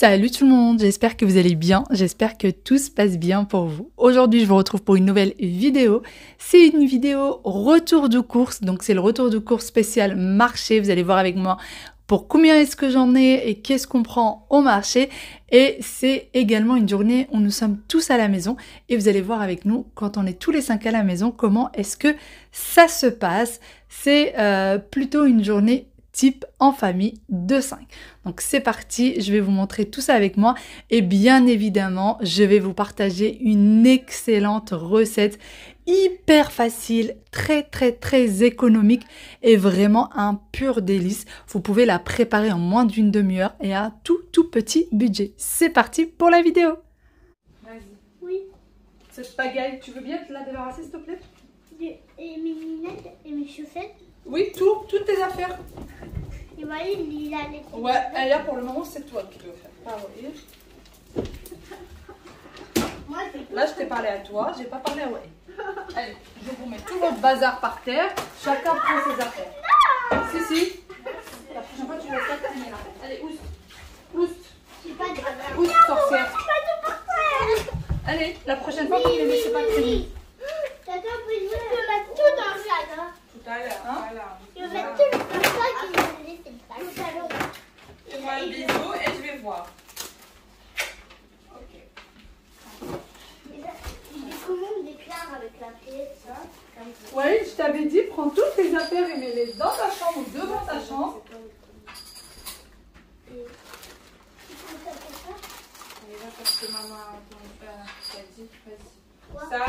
Salut tout le monde, j'espère que vous allez bien, j'espère que tout se passe bien pour vous. Aujourd'hui, je vous retrouve pour une nouvelle vidéo. C'est une vidéo retour de course, donc c'est le retour de course spécial marché. Vous allez voir avec moi pour combien est-ce que j'en ai et qu'est-ce qu'on prend au marché. Et c'est également une journée où nous sommes tous à la maison et vous allez voir avec nous, quand on est tous les 5 à la maison, comment est-ce que ça se passe. C'est plutôt une journée type en famille de 5. Donc c'est parti, je vais vous montrer tout ça avec moi et bien évidemment, je vais vous partager une excellente recette hyper facile, très économique et vraiment un pur délice. Vous pouvez la préparer en moins d'une demi-heure et à un tout petit budget. C'est parti pour la vidéo. Vas-y. Oui. Ce spaghetti, tu veux bien te la débarrasser s'il te plaît? Et mes lunettes et mes chaussettes. Oui, toutes tes affaires. Et voilà, il a les... Ouais, et là pour le moment c'est toi qui dois faire. Ah, oui. Moi, Là je t'ai parlé à toi, j'ai pas parlé à Wai. Allez, je vous mets tout votre bazar par terre, chacun prend ses affaires. Si. La prochaine fois tu laisses pas traîner là. Allez, oust. j'ai pas de... Oust, sorcière. Allez, la prochaine fois vous ne les laissez pas traîner. T'as pas besoin de mettre tout dans le sac, hein. Tout à l'heure, hein. Je vais mettre tout dans le sac et je vais laisser le sac. Fais-moi un bisou et je vais voir. Ok. J'ai comment on déclare avec la pièce, ça? Oui, je t'avais dit, prends toutes tes affaires et mets-les dans ta chambre ou devant ta chambre. Parce que maman t'a dit, vas-y.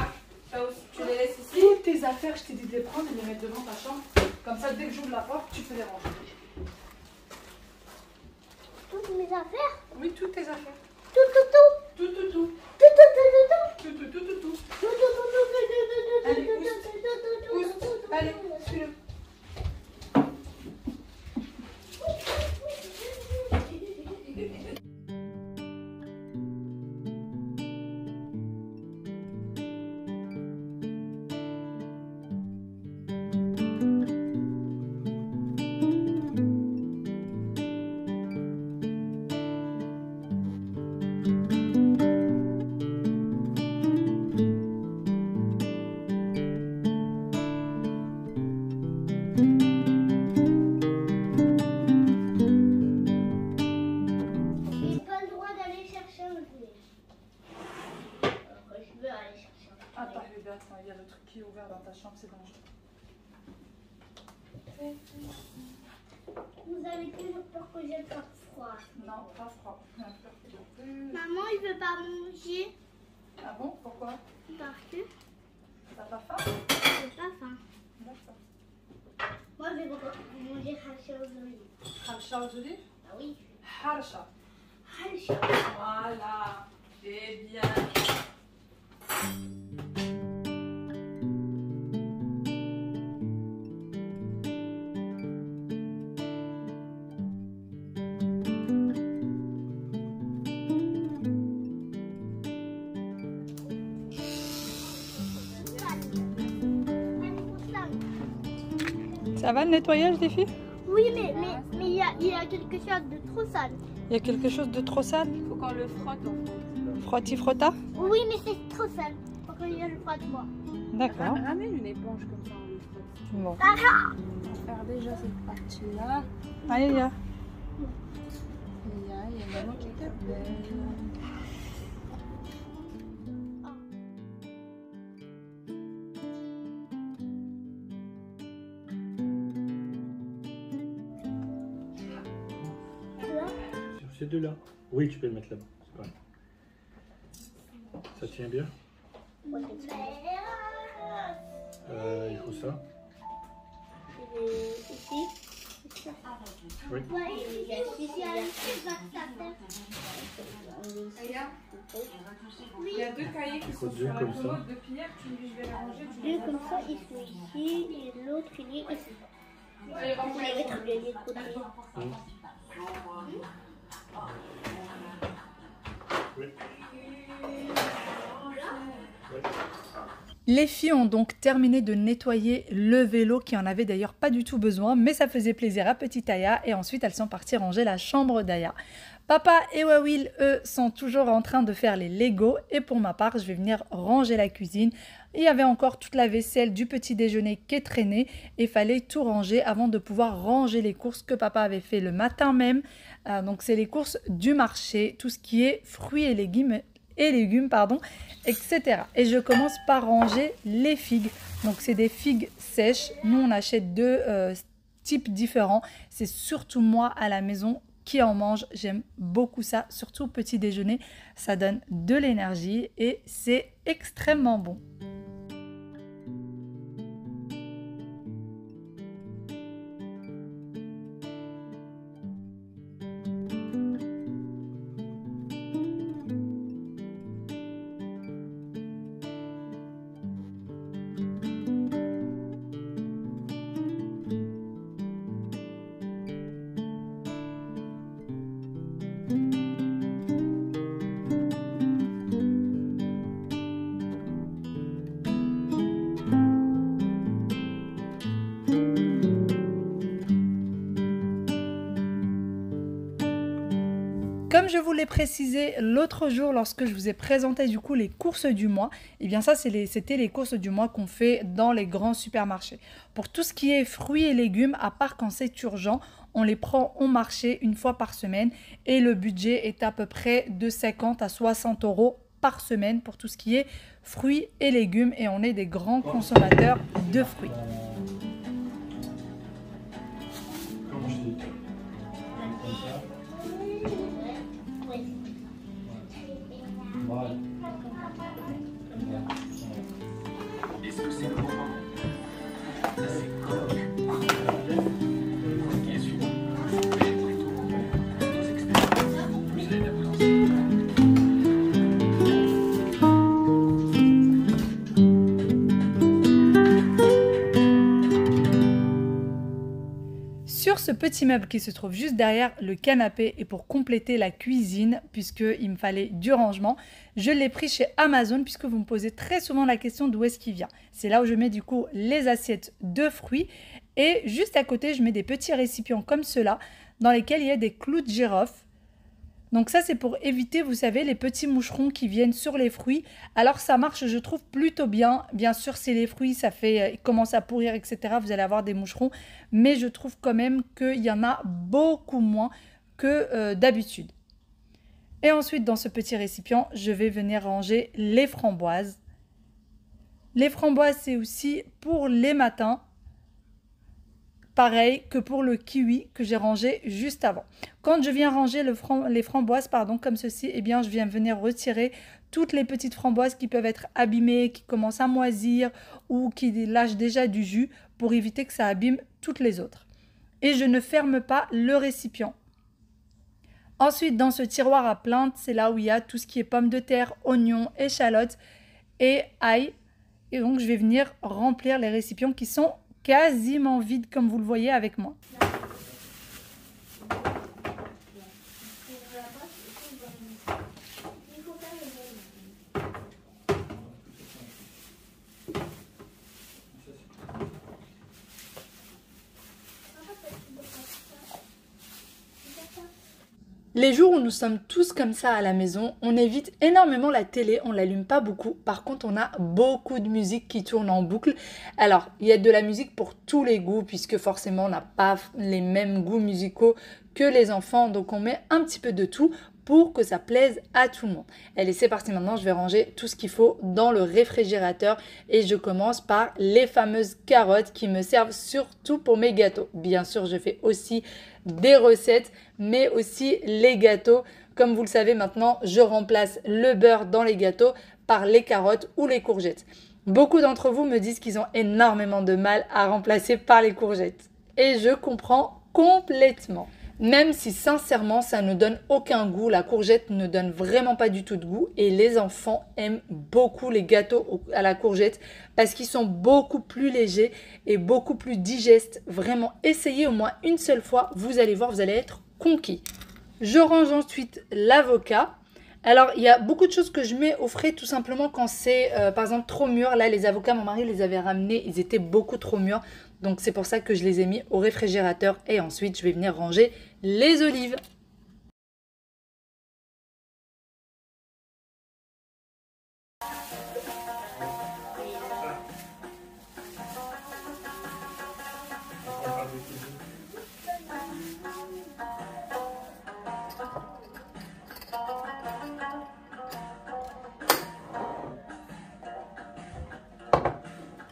Ça aussi, tu les laisses ici. Toutes tes affaires, je t'ai dit de les prendre et de les mettre devant ta chambre. Comme ça, dès que j'ouvre la porte, tu peux les ranger. Toutes mes affaires? Oui, toutes tes affaires. Tout. Allez, oust. Allez, suis-le. J'ai pas le droit d'aller chercher un jouet. Je veux aller chercher un jouet. Attends, bébé, attends, il y a le truc qui est ouvert dans ta chambre, c'est dangereux. Vous avez toujours peur que j'ai pas froid. Non, pas froid. Maman, il veut pas manger Ah bon? Pourquoi? parce que T'as pas faim? j'ai pas faim. D'accord. Moi, je vais manger hacha aux olives. Harsha aux olives? Ah oui. Harsha. Hacha. Voilà. C'est bien. Ça va le nettoyage des filles? Oui, mais il y a quelque chose de trop sale. Il y a quelque chose de trop sale? Il faut qu'on le frotte en fait. Frotti-frotta? Oui, mais c'est trop sale. Faut que je le frotte moi. D'accord. Ramène une éponge comme ça, on le frotte. Bon. On va faire déjà cette partie-là. Aïe. Il y a maman qui t'appelle. Sur ces deux-là. Oui, tu peux le mettre là-bas. C'est pas grave. Ça tient bien. Il faut ça. Ici. Oui. Il y a deux cahiers qui sont Deux sur la comme ça. commode depuis hier. Tu me dis je vais les ranger. Tu Deux comme ça, ils sont ici et l'autre il est ici. Allez, Je vais mettre le lait de côté. Oui. Les filles ont donc terminé de nettoyer le vélo qui en avait d'ailleurs pas du tout besoin, mais ça faisait plaisir à petite Aya et ensuite elles sont parties ranger la chambre d'Aya. Papa et Wawil, eux, sont toujours en train de faire les Lego et pour ma part, je vais venir ranger la cuisine. Il y avait encore toute la vaisselle du petit déjeuner qui est traînée et il fallait tout ranger avant de pouvoir ranger les courses que papa avait fait le matin même. Donc c'est les courses du marché, tout ce qui est fruits et légumes, etc. Et je commence par ranger les figues. Donc c'est des figues sèches. Nous on achète deux types différents. C'est surtout moi à la maison qui en mange. J'aime beaucoup ça, surtout au petit déjeuner. Ça donne de l'énergie et c'est extrêmement bon. Comme je vous l'ai précisé l'autre jour lorsque je vous ai présenté du coup les courses du mois, et bien ça c'était les courses du mois qu'on fait dans les grands supermarchés. Pour tout ce qui est fruits et légumes, à part quand c'est urgent, on les prend au marché une fois par semaine et le budget est à peu près de 50 à 60 € par semaine pour tout ce qui est fruits et légumes et on est des grands consommateurs de fruits. Est-ce que c'est le moment? C'est quoi? Bien sûr. Mais plutôt, nos experts vous aident à vous lancer. Sur ce petit meuble qui se trouve juste derrière le canapé et pour compléter la cuisine, puisqu'il me fallait du rangement, je l'ai pris chez Amazon puisque vous me posez très souvent la question d'où est-ce qu'il vient. C'est là où je mets du coup les assiettes de fruits et juste à côté je mets des petits récipients comme ceux-là dans lesquels il y a des clous de girofle. Donc ça c'est pour éviter, vous savez, les petits moucherons qui viennent sur les fruits. Alors ça marche, je trouve, plutôt bien. Bien sûr, si les fruits, ils commencent à pourrir, etc., vous allez avoir des moucherons. Mais je trouve quand même qu'il y en a beaucoup moins que d'habitude. Et ensuite, dans ce petit récipient, je vais venir ranger les framboises. Les framboises, c'est aussi pour les matins. Pareil que pour le kiwi que j'ai rangé juste avant. Quand je viens ranger les framboises, comme ceci, eh bien, je viens venir retirer toutes les petites framboises qui peuvent être abîmées, qui commencent à moisir ou qui lâchent déjà du jus pour éviter que ça abîme toutes les autres. Et je ne ferme pas le récipient. Ensuite, dans ce tiroir à plainte, c'est là où il y a tout ce qui est pommes de terre, oignons, échalotes et ail. Et donc, je vais venir remplir les récipients qui sont quasiment vide comme vous le voyez avec moi. Les jours où nous sommes tous comme ça à la maison, on évite énormément la télé, on l'allume pas beaucoup. Par contre, on a beaucoup de musique qui tourne en boucle. Alors, il y a de la musique pour tous les goûts, puisque forcément, on n'a pas les mêmes goûts musicaux que les enfants. Donc, on met un petit peu de tout pour que ça plaise à tout le monde. Allez, c'est parti maintenant, je vais ranger tout ce qu'il faut dans le réfrigérateur. Et je commence par les fameuses carottes qui me servent surtout pour mes gâteaux. Bien sûr, je fais aussi des recettes, mais aussi les gâteaux. Comme vous le savez maintenant, je remplace le beurre dans les gâteaux par les carottes ou les courgettes. Beaucoup d'entre vous me disent qu'ils ont énormément de mal à remplacer par les courgettes. Et je comprends complètement. Même si sincèrement ça ne donne aucun goût, la courgette ne donne vraiment pas du tout de goût et les enfants aiment beaucoup les gâteaux à la courgette parce qu'ils sont beaucoup plus légers et beaucoup plus digestes. Vraiment, essayez au moins une seule fois, vous allez voir, vous allez être conquis. Je range ensuite l'avocat. Alors, il y a beaucoup de choses que je mets au frais tout simplement quand c'est, par exemple, trop mûr. Là, les avocats, mon mari les avait ramenés, ils étaient beaucoup trop mûrs. Donc, c'est pour ça que je les ai mis au réfrigérateur. Et ensuite, je vais venir ranger les olives.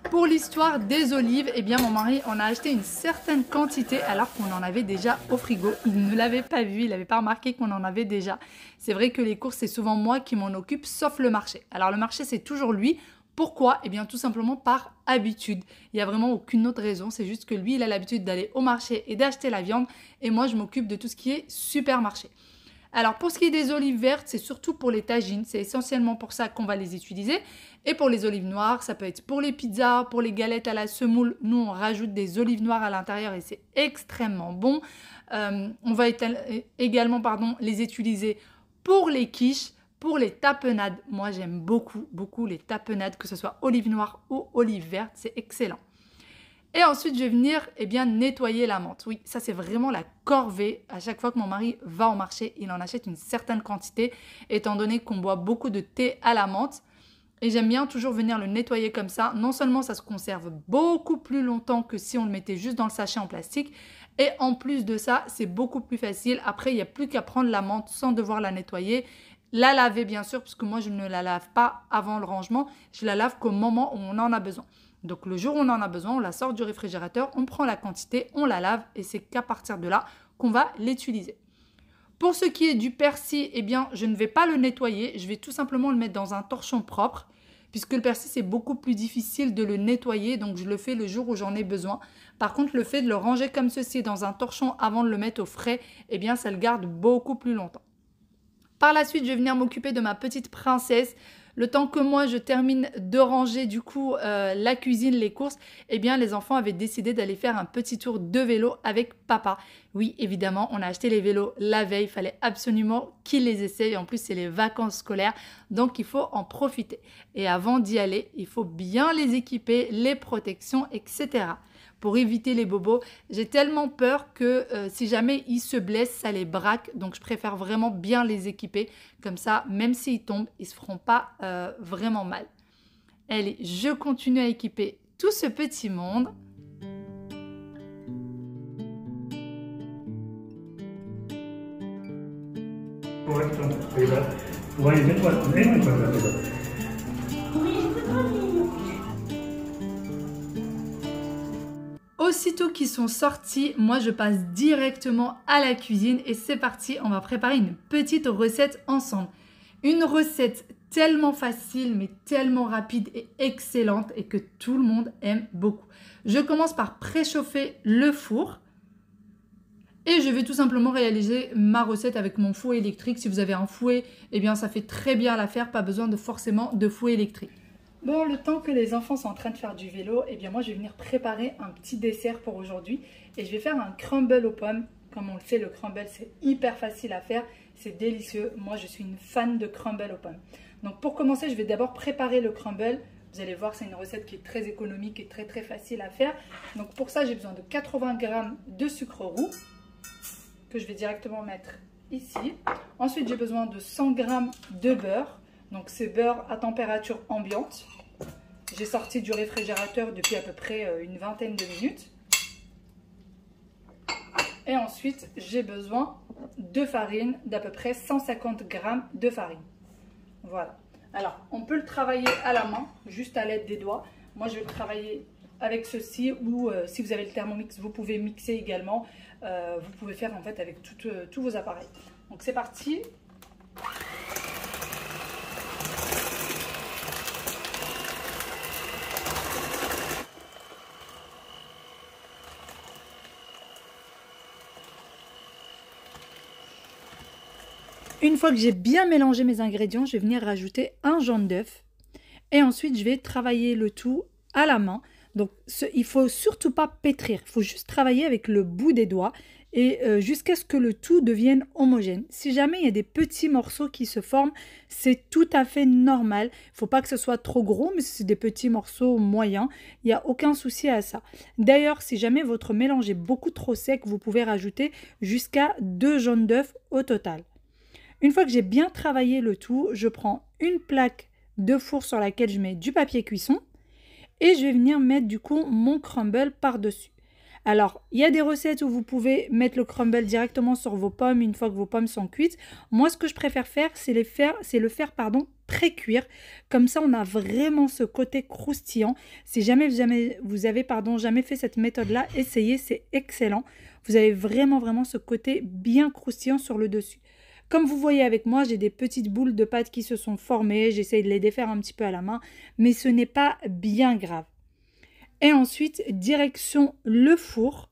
Pour l'histoire des olives, eh bien mon mari en a acheté une certaine quantité alors qu'on en avait déjà au frigo. Il ne l'avait pas vu, il n'avait pas remarqué qu'on en avait déjà. C'est vrai que les courses, c'est souvent moi qui m'en occupe, sauf le marché. Alors le marché, c'est toujours lui. Pourquoi? Eh bien tout simplement par habitude. Il n'y a vraiment aucune autre raison, c'est juste que lui, il a l'habitude d'aller au marché et d'acheter la viande et moi, je m'occupe de tout ce qui est supermarché. Alors pour ce qui est des olives vertes, c'est surtout pour les tagines, c'est essentiellement pour ça qu'on va les utiliser. Et pour les olives noires, ça peut être pour les pizzas, pour les galettes à la semoule. Nous, on rajoute des olives noires à l'intérieur et c'est extrêmement bon. On va également les utiliser pour les quiches, pour les tapenades. Moi, j'aime beaucoup les tapenades, que ce soit olives noires ou olives vertes, c'est excellent. Et ensuite, je vais venir nettoyer la menthe. Oui, ça c'est vraiment la corvée. À chaque fois que mon mari va au marché, il en achète une certaine quantité, étant donné qu'on boit beaucoup de thé à la menthe. Et j'aime bien toujours venir le nettoyer comme ça. Non seulement ça se conserve beaucoup plus longtemps que si on le mettait juste dans le sachet en plastique. Et en plus de ça, c'est beaucoup plus facile. Après, il n'y a plus qu'à prendre la menthe sans devoir la nettoyer. La laver bien sûr, parce que moi je ne la lave pas avant le rangement. Je la lave qu'au moment où on en a besoin. Donc le jour où on en a besoin, on la sort du réfrigérateur, on prend la quantité, on la lave et c'est qu'à partir de là qu'on va l'utiliser. Pour ce qui est du persil, eh bien je ne vais pas le nettoyer, je vais tout simplement le mettre dans un torchon propre puisque le persil c'est beaucoup plus difficile de le nettoyer, donc je le fais le jour où j'en ai besoin. Par contre le fait de le ranger comme ceci dans un torchon avant de le mettre au frais, eh bien ça le garde beaucoup plus longtemps. Par la suite, je vais venir m'occuper de ma petite princesse. Le temps que moi, je termine de ranger du coup la cuisine, les courses, eh bien les enfants avaient décidé d'aller faire un petit tour de vélo avec papa. Oui, évidemment, on a acheté les vélos la veille. Il fallait absolument qu'ils les essayent. En plus, c'est les vacances scolaires, donc il faut en profiter. Et avant d'y aller, il faut bien les équiper, les protections, etc. Pour éviter les bobos. J'ai tellement peur que si jamais ils se blessent, ça les braque. Donc, je préfère vraiment bien les équiper. Comme ça, même s'ils tombent, ils ne se feront pas vraiment mal. Allez, je continue à équiper tout ce petit monde. Aussitôt qu'ils sont sortis, moi je passe directement à la cuisine et c'est parti, on va préparer une petite recette ensemble. Une recette tellement facile mais tellement rapide et excellente et que tout le monde aime beaucoup. Je commence par préchauffer le four et je vais tout simplement réaliser ma recette avec mon fouet électrique. Si vous avez un fouet, eh bien ça fait très bien l'affaire, pas besoin forcément de fouet électrique. Bon, le temps que les enfants sont en train de faire du vélo, eh bien moi je vais venir préparer un petit dessert pour aujourd'hui. Et je vais faire un crumble aux pommes. Comme on le sait, le crumble c'est hyper facile à faire, c'est délicieux. Moi je suis une fan de crumble aux pommes. Donc pour commencer, je vais d'abord préparer le crumble. Vous allez voir, c'est une recette qui est très économique et très facile à faire. Donc pour ça, j'ai besoin de 80 g de sucre roux que je vais directement mettre ici. Ensuite, j'ai besoin de 100 g de beurre. Donc c'est beurre à température ambiante. J'ai sorti du réfrigérateur depuis à peu près une vingtaine de minutes. Et ensuite, j'ai besoin de farine, d'à peu près 150 g de farine. Voilà. Alors, on peut le travailler à la main, juste à l'aide des doigts. Moi, je vais le travailler avec ceci ou si vous avez le Thermomix, vous pouvez mixer également. Vous pouvez faire en fait avec tous vos appareils. Donc, c'est parti. Une fois que j'ai bien mélangé mes ingrédients, je vais venir rajouter un jaune d'œuf. Et ensuite, je vais travailler le tout à la main. Donc, il ne faut surtout pas pétrir. Il faut juste travailler avec le bout des doigts. et jusqu'à ce que le tout devienne homogène. Si jamais il y a des petits morceaux qui se forment, c'est tout à fait normal. Il ne faut pas que ce soit trop gros, mais si c'est des petits morceaux moyens, il n'y a aucun souci à ça. D'ailleurs, si jamais votre mélange est beaucoup trop sec, vous pouvez rajouter jusqu'à 2 jaunes d'œufs au total. Une fois que j'ai bien travaillé le tout, je prends une plaque de four sur laquelle je mets du papier cuisson et je vais venir mettre du coup mon crumble par-dessus. Alors, il y a des recettes où vous pouvez mettre le crumble directement sur vos pommes une fois que vos pommes sont cuites. Moi, ce que je préfère faire, c'est le faire pré-cuire. Comme ça, on a vraiment ce côté croustillant. Si jamais vous avez jamais fait cette méthode-là, essayez, c'est excellent. Vous avez vraiment ce côté bien croustillant sur le dessus. Comme vous voyez avec moi, j'ai des petites boules de pâte qui se sont formées. J'essaye de les défaire un petit peu à la main, mais ce n'est pas bien grave. Et ensuite, direction le four.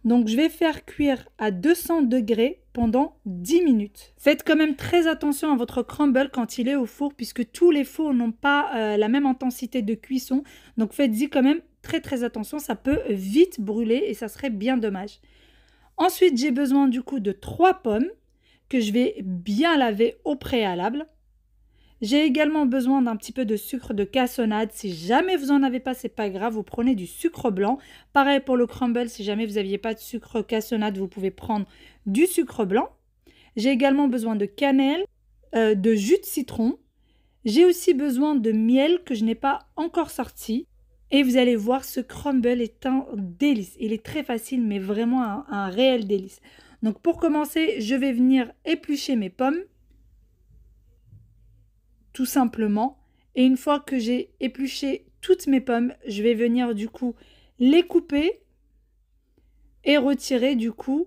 Donc, je vais faire cuire à 200 degrés pendant 10 minutes. Faites quand même très attention à votre crumble quand il est au four, puisque tous les fours n'ont pas la même intensité de cuisson. Donc, faites-y quand même très attention. Ça peut vite brûler et ça serait bien dommage. Ensuite, j'ai besoin du coup de 3 pommes que je vais bien laver au préalable. J'ai également besoin d'un petit peu de sucre de cassonade. Si jamais vous n'en avez pas, c'est pas grave, vous prenez du sucre blanc. Pareil pour le crumble, si jamais vous n'aviez pas de sucre cassonade, vous pouvez prendre du sucre blanc. J'ai également besoin de cannelle, de jus de citron. J'ai aussi besoin de miel que je n'ai pas encore sorti. Et vous allez voir, ce crumble est un délice. Il est très facile, mais vraiment un réel délice. Donc pour commencer, je vais venir éplucher mes pommes, tout simplement. Et une fois que j'ai épluché toutes mes pommes, je vais venir du coup les couper et retirer du coup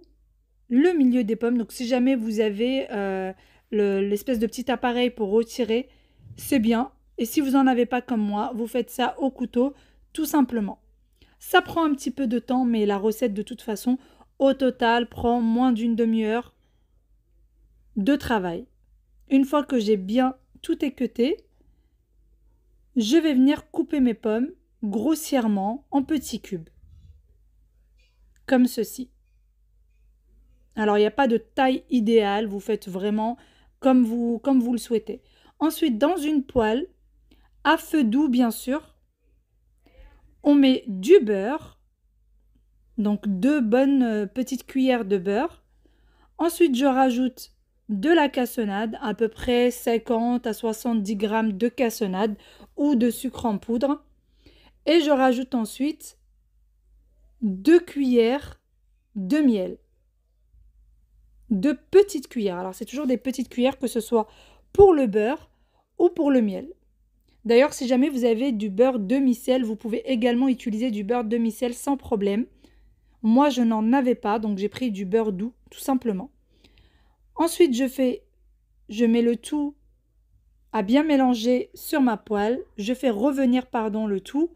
le milieu des pommes. Donc si jamais vous avez l'espèce de petit appareil pour retirer, c'est bien. Et si vous n'en avez pas comme moi, vous faites ça au couteau, tout simplement. Ça prend un petit peu de temps, mais la recette de toute façon, au total, prend moins d'une demi-heure de travail. Une fois que j'ai bien tout équeuté, je vais venir couper mes pommes grossièrement en petits cubes. Comme ceci. Alors, il n'y a pas de taille idéale, vous faites vraiment comme vous le souhaitez. Ensuite, dans une poêle, à feu doux bien sûr, on met du beurre. Donc 2 bonnes petites cuillères de beurre. Ensuite, je rajoute de la cassonade, à peu près 50 à 70 grammes de cassonade ou de sucre en poudre. Et je rajoute ensuite 2 cuillères de miel. 2 petites cuillères. Alors, c'est toujours des petites cuillères, que ce soit pour le beurre ou pour le miel. D'ailleurs, si jamais vous avez du beurre demi-sel, vous pouvez également utiliser du beurre demi-sel sans problème. Moi, je n'en avais pas, donc j'ai pris du beurre doux, tout simplement. Ensuite, je mets le tout à bien mélanger sur ma poêle. Je fais revenir, le tout.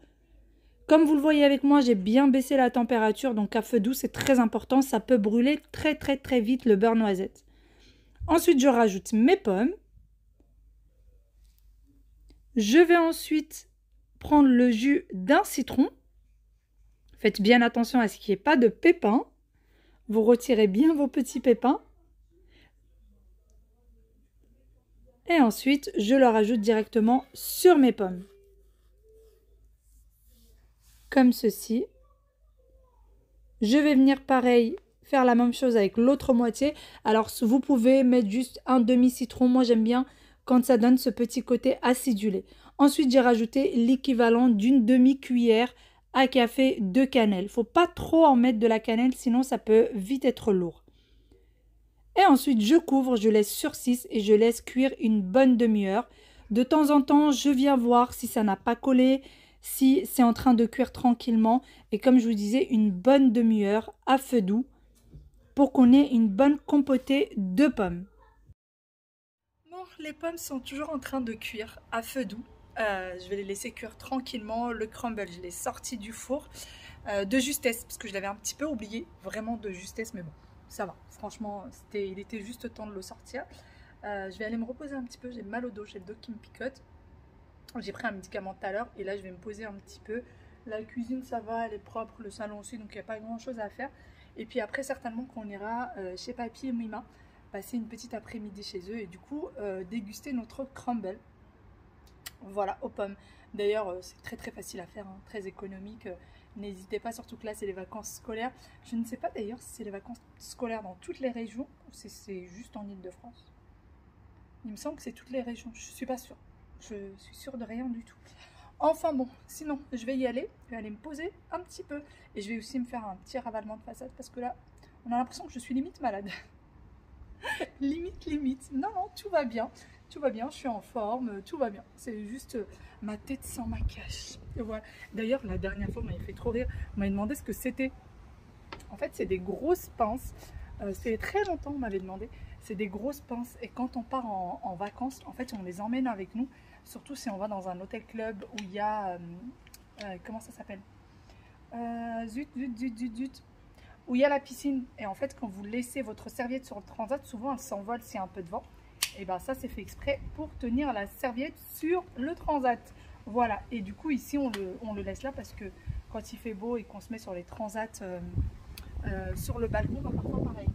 Comme vous le voyez avec moi, j'ai bien baissé la température, donc à feu doux, c'est très important. Ça peut brûler très vite le beurre noisette. Ensuite, je rajoute mes pommes. Je vais ensuite prendre le jus d'un citron. Faites bien attention à ce qu'il n'y ait pas de pépins. Vous retirez bien vos petits pépins. Et ensuite, je le rajoute directement sur mes pommes. Comme ceci. Je vais venir pareil, faire la même chose avec l'autre moitié. Alors, vous pouvez mettre juste un demi-citron. Moi, j'aime bien quand ça donne ce petit côté acidulé. Ensuite, j'ai rajouté l'équivalent d'une demi-cuillère à café de cannelle. Il ne faut pas trop en mettre de la cannelle, sinon ça peut vite être lourd. Et ensuite, je couvre, je laisse sur 6 et je laisse cuire une bonne demi-heure. De temps en temps, je viens voir si ça n'a pas collé, si c'est en train de cuire tranquillement. Et comme je vous disais, une bonne demi-heure à feu doux pour qu'on ait une bonne compotée de pommes. Bon, les pommes sont toujours en train de cuire à feu doux. Je vais les laisser cuire tranquillement. Le crumble, je l'ai sorti du four de justesse, parce que je l'avais un petit peu oublié, vraiment de justesse, mais bon, ça va. Franchement, il était juste temps de le sortir. Je vais aller me reposer un petit peu, j'ai mal au dos, j'ai le dos qui me picote. J'ai pris un médicament tout à l'heure et là, je vais me poser un petit peu. La cuisine, ça va, elle est propre, le salon aussi, donc il n'y a pas grand chose à faire. Et puis après, certainement qu'on ira chez Papy et Mima, passer une petite après-midi chez eux et du coup déguster notre crumble. Voilà, aux pommes. D'ailleurs, c'est très très facile à faire, hein, très économique. N'hésitez pas, surtout que là, c'est les vacances scolaires. Je ne sais pas d'ailleurs si c'est les vacances scolaires dans toutes les régions ou si c'est juste en Île-de-France. Il me semble que c'est toutes les régions, je ne suis pas sûre. Je suis sûre de rien du tout. Enfin bon, sinon, je vais y aller. Je vais aller me poser un petit peu. Et je vais aussi me faire un petit ravalement de façade parce que là, on a l'impression que je suis limite malade. limite. Non, tout va bien. Tout va bien, je suis en forme, tout va bien. C'est juste ma tête sans maquillage. Et voilà. D'ailleurs, la dernière fois, on m'avait fait trop rire. On m'avait demandé ce que c'était. En fait, c'est des grosses pinces. C'était très longtemps, on m'avait demandé. C'est des grosses pinces. Et quand on part en vacances, en fait, on les emmène avec nous. Surtout si on va dans un hôtel club où il y a... comment ça s'appelle zut. Où il y a la piscine. Et en fait, quand vous laissez votre serviette sur le transat, souvent, elle s'envole s'il y a un peu de vent. Et bien ça c'est fait exprès pour tenir la serviette sur le transat. Voilà, et du coup ici on le laisse là parce que quand il fait beau et qu'on se met sur les transats sur le balcon, bah, parfois pareil.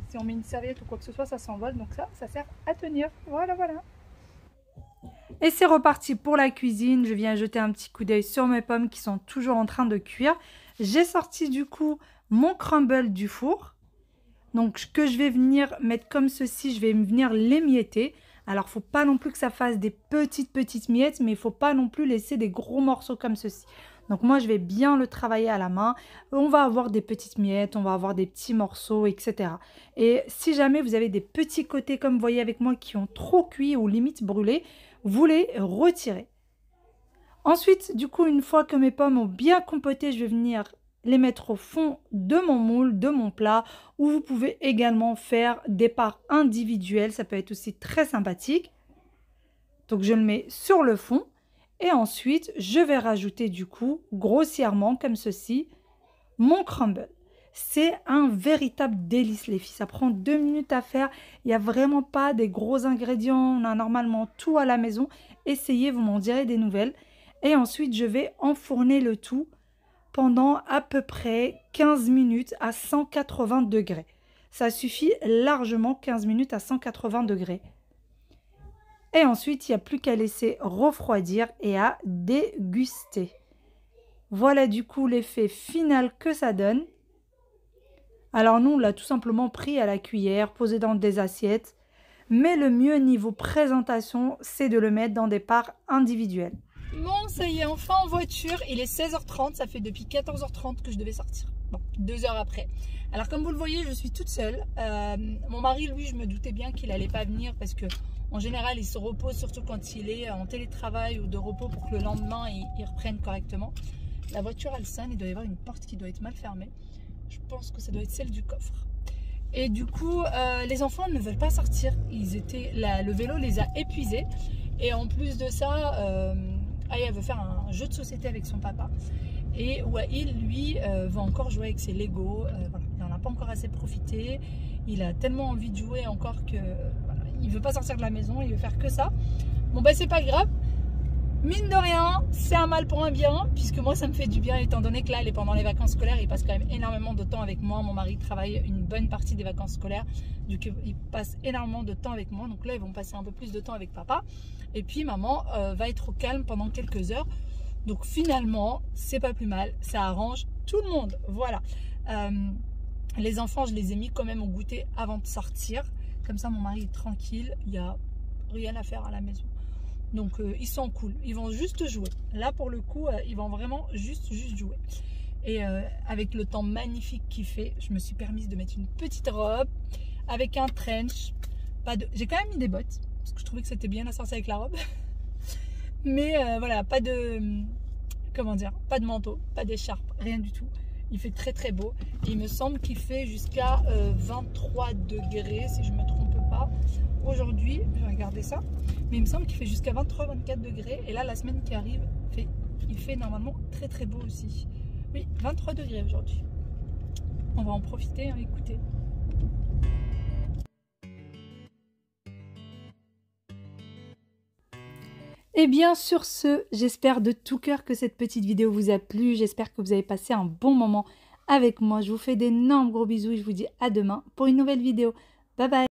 Si on met une serviette ou quoi que ce soit, ça s'envole, donc ça sert à tenir. Voilà. Et c'est reparti pour la cuisine. Je viens jeter un petit coup d'œil sur mes pommes qui sont toujours en train de cuire. J'ai sorti du coup mon crumble du four. Donc, que je vais venir mettre comme ceci, je vais venir l'émietter. Alors, il ne faut pas non plus que ça fasse des petites miettes, mais il ne faut pas non plus laisser des gros morceaux comme ceci. Donc, moi, je vais bien le travailler à la main. On va avoir des petites miettes, on va avoir des petits morceaux, etc. Et si jamais vous avez des petits côtés, comme vous voyez avec moi, qui ont trop cuit ou limite brûlé, vous les retirez. Ensuite, du coup, une fois que mes pommes ont bien compoté, je vais venir les mettre au fond de mon moule, de mon plat, où vous pouvez également faire des parts individuelles, ça peut être aussi très sympathique. Donc je le mets sur le fond et ensuite je vais rajouter du coup grossièrement comme ceci mon crumble. C'est un véritable délice les filles, ça prend 2 minutes à faire, il n'y a vraiment pas des gros ingrédients, on a normalement tout à la maison. Essayez, vous m'en direz des nouvelles. Et ensuite je vais enfourner le tout pendant à peu près 15 minutes à 180 degrés. Ça suffit largement 15 minutes à 180 degrés. Et ensuite, il n'y a plus qu'à laisser refroidir et à déguster. Voilà du coup l'effet final que ça donne. Alors nous, on l'a tout simplement pris à la cuillère, posé dans des assiettes. Mais le mieux niveau présentation, c'est de le mettre dans des parts individuelles. Bon, ça y est, enfin en voiture, il est 16h30, ça fait depuis 14h30 que je devais sortir. Bon, 2 heures après. Alors comme vous le voyez, je suis toute seule. Mon mari, lui, je me doutais bien qu'il n'allait pas venir parce que en général, il se repose surtout quand il est en télétravail ou de repos pour que le lendemain, il reprenne correctement. La voiture, elle sonne, il doit y avoir une porte qui doit être mal fermée. Je pense que ça doit être celle du coffre. Et du coup, les enfants ne veulent pas sortir. Le vélo les a épuisés. Et en plus de ça... elle veut faire un jeu de société avec son papa. Et Wael, lui, va encore jouer avec ses Lego. Voilà. Il n'en a pas encore assez profité. Il a tellement envie de jouer encore que voilà, il ne veut pas sortir de la maison. Il veut faire que ça. Bon, bah, c'est pas grave. Mine de rien, c'est un mal pour un bien. Puisque moi, ça me fait du bien étant donné que là, pendant les vacances scolaires, il passe quand même énormément de temps avec moi. Mon mari travaille une bonne partie des vacances scolaires. Du coup, il passe énormément de temps avec moi. Donc là, ils vont passer un peu plus de temps avec papa. Et puis maman va être au calme pendant quelques heures. Donc finalement, c'est pas plus mal. Ça arrange tout le monde. Voilà. Les enfants, je les ai mis quand même au goûter avant de sortir. Comme ça, mon mari est tranquille. Il n'y a rien à faire à la maison. Donc ils sont cool. Ils vont juste jouer. Là, pour le coup, ils vont vraiment juste jouer. Et avec le temps magnifique qu'il fait, je me suis permise de mettre une petite robe avec un trench. J'ai quand même mis des bottes. Parce que je trouvais que c'était bien à sortir avec la robe. Mais voilà, pas de manteau, pas d'écharpe, rien du tout. Il fait très très beau. Et il me semble qu'il fait jusqu'à 23 degrés, si je ne me trompe pas. Aujourd'hui, je vais regarder ça. Mais il me semble qu'il fait jusqu'à 23-24 degrés. Et là, la semaine qui arrive, il fait normalement très très beau aussi. Oui, 23 degrés aujourd'hui. On va en profiter, hein, écoutez. Et bien sur ce, j'espère de tout cœur que cette petite vidéo vous a plu. J'espère que vous avez passé un bon moment avec moi. Je vous fais d'énormes gros bisous et je vous dis à demain pour une nouvelle vidéo. Bye bye.